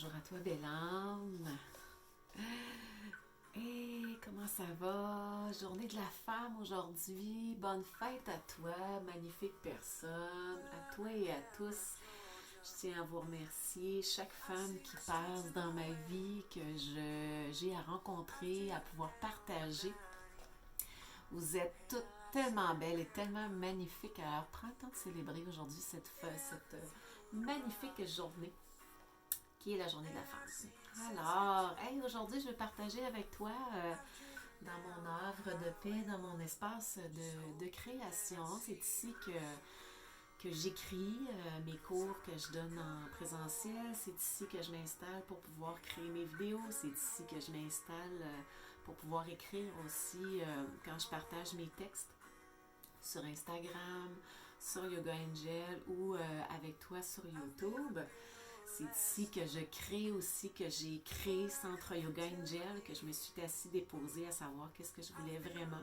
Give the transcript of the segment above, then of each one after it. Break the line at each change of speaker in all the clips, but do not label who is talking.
Bonjour à toi, belle âme. Et comment ça va? Journée de la femme aujourd'hui. Bonne fête à toi, magnifique personne, à toi et à tous. Je tiens à vous remercier, chaque femme qui passe dans ma vie, que j'ai à rencontrer, à pouvoir partager. Vous êtes toutes tellement belles et tellement magnifiques. Alors, prends le temps de célébrer aujourd'hui cette magnifique journée qui est la journée de la femme. Alors, hey, aujourd'hui, je vais partager avec toi dans mon œuvre de paix, dans mon espace de création. C'est ici que j'écris mes cours que je donne en présentiel. C'est ici que je m'installe pour pouvoir créer mes vidéos. C'est ici que je m'installe pour pouvoir écrire aussi quand je partage mes textes sur Instagram, sur Yoga Angel ou avec toi sur YouTube. C'est ici que je crée aussi, que j'ai créé Centre Yoga Angel, que je me suis assise déposée à savoir qu'est-ce que je voulais vraiment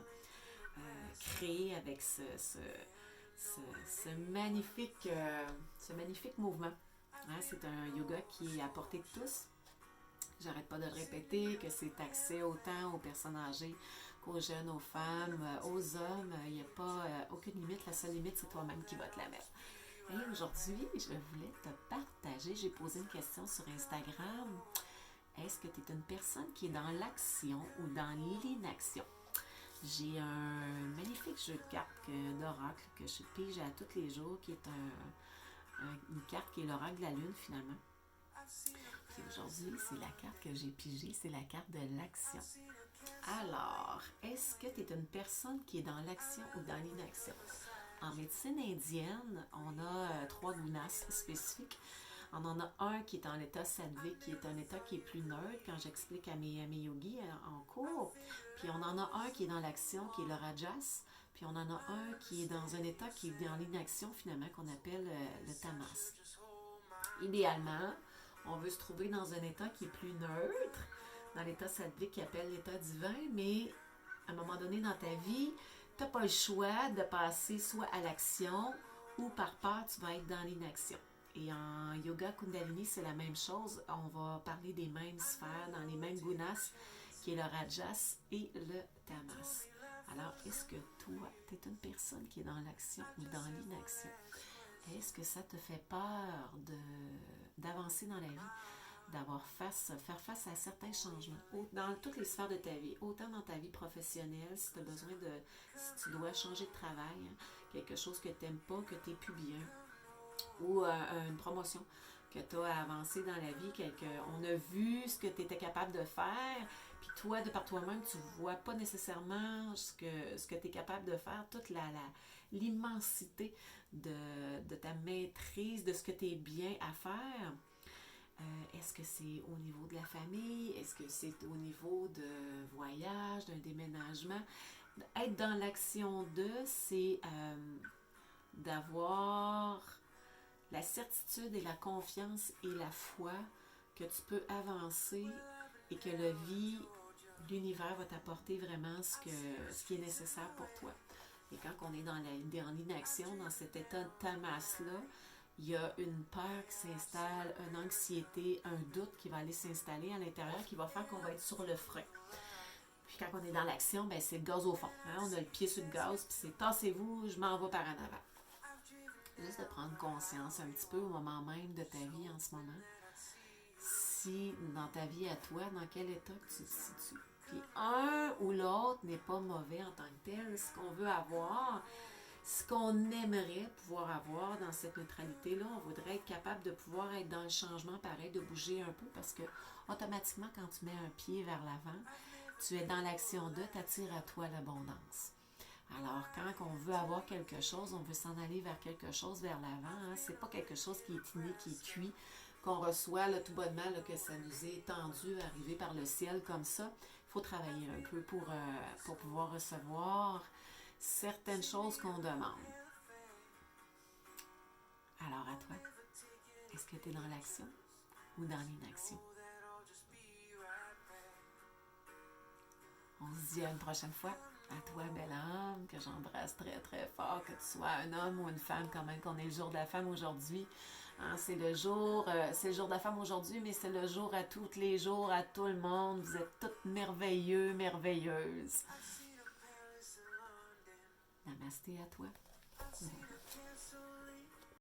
créer avec ce magnifique mouvement. Hein, c'est un yoga qui est à portée de tous. J'arrête pas de le répéter, que c'est accès autant aux personnes âgées qu'aux jeunes, aux femmes, aux hommes. Il n'y a pas aucune limite. La seule limite, c'est toi-même qui vas te la mettre. Et aujourd'hui, je voulais te partager, j'ai posé une question sur Instagram. Est-ce que tu es une personne qui est dans l'action ou dans l'inaction? J'ai un magnifique jeu de cartes d'oracle que je pige à tous les jours, qui est une carte qui est l'oracle de la lune finalement. Puis aujourd'hui, c'est la carte que j'ai pigée, c'est la carte de l'action. Alors, est-ce que tu es une personne qui est dans l'action ou dans l'inaction? En médecine indienne, on a trois gunas spécifiques. On en a un qui est en l'état sattvique, qui est un état qui est plus neutre quand j'explique à mes yogis en cours. Puis on en a un qui est dans l'action, qui est le rajas. Puis on en a un qui est dans un état qui est dans l'inaction finalement, qu'on appelle le tamas. Idéalement, on veut se trouver dans un état qui est plus neutre, dans l'état sattvique qui appelle l'état divin, mais à un moment donné dans ta vie, tu n'as pas le choix de passer soit à l'action ou par peur, tu vas être dans l'inaction. Et en yoga Kundalini, c'est la même chose. On va parler des mêmes sphères, dans les mêmes gunas, qui est le rajas et le tamas. Alors, est-ce que toi, tu es une personne qui est dans l'action ou dans l'inaction? Est-ce que ça te fait peur d'avancer dans la vie? Faire face à certains changements dans toutes les sphères de ta vie, autant dans ta vie professionnelle, si tu as besoin si tu dois changer de travail, hein, quelque chose que tu n'aimes pas, que tu n'es plus bien, ou une promotion que tu as avancé dans la vie, on a vu ce que tu étais capable de faire, puis toi, de par toi-même, tu ne vois pas nécessairement ce que tu es capable de faire, toute l'immensité de ta maîtrise, de ce que tu es bien à faire. Est-ce que c'est au niveau de la famille? Est-ce que c'est au niveau de voyage, d'un déménagement? Être dans l'action c'est d'avoir la certitude et la confiance et la foi que tu peux avancer et que l'univers va t'apporter vraiment ce qui est nécessaire pour toi. Et quand on est dans l'inaction, dans cet état de tamas-là, il y a une peur qui s'installe, une anxiété, un doute qui va aller s'installer à l'intérieur, qui va faire qu'on va être sur le frein. Puis quand on est dans l'action, ben c'est le gaz au fond. Hein? On a le pied sur le gaz, puis c'est tassez-vous, je m'en vais par en avant. Juste de prendre conscience un petit peu au moment même de ta vie en ce moment. Si dans ta vie à toi, dans quel état que tu te situes. Puis un ou l'autre n'est pas mauvais en tant que tel. Ce qu'on veut avoir, ce qu'on aimerait pouvoir avoir dans cette neutralité-là, on voudrait être capable de pouvoir être dans le changement pareil, de bouger un peu parce que automatiquement, quand tu mets un pied vers l'avant, tu es dans l'action de, t'attires à toi l'abondance. Alors, quand on veut avoir quelque chose, on veut s'en aller vers quelque chose vers l'avant. Hein, c'est pas quelque chose qui est inné, qui est cuit, qu'on reçoit là, tout bonnement, là, que ça nous est tendu, arrivé par le ciel comme ça. Il faut travailler un peu pour pouvoir recevoir certaines choses qu'on demande. Alors à toi, est-ce que tu es dans l'action ou dans l'inaction? On se dit à une prochaine fois. À toi, belle âme, que j'embrasse très très fort, que tu sois un homme ou une femme, quand même qu'on est le jour de la femme aujourd'hui. Hein, c'est le jour de la femme aujourd'hui, mais c'est le jour à tous les jours, à tout le monde. Vous êtes toutes merveilleux, merveilleuses. Namasté à toi.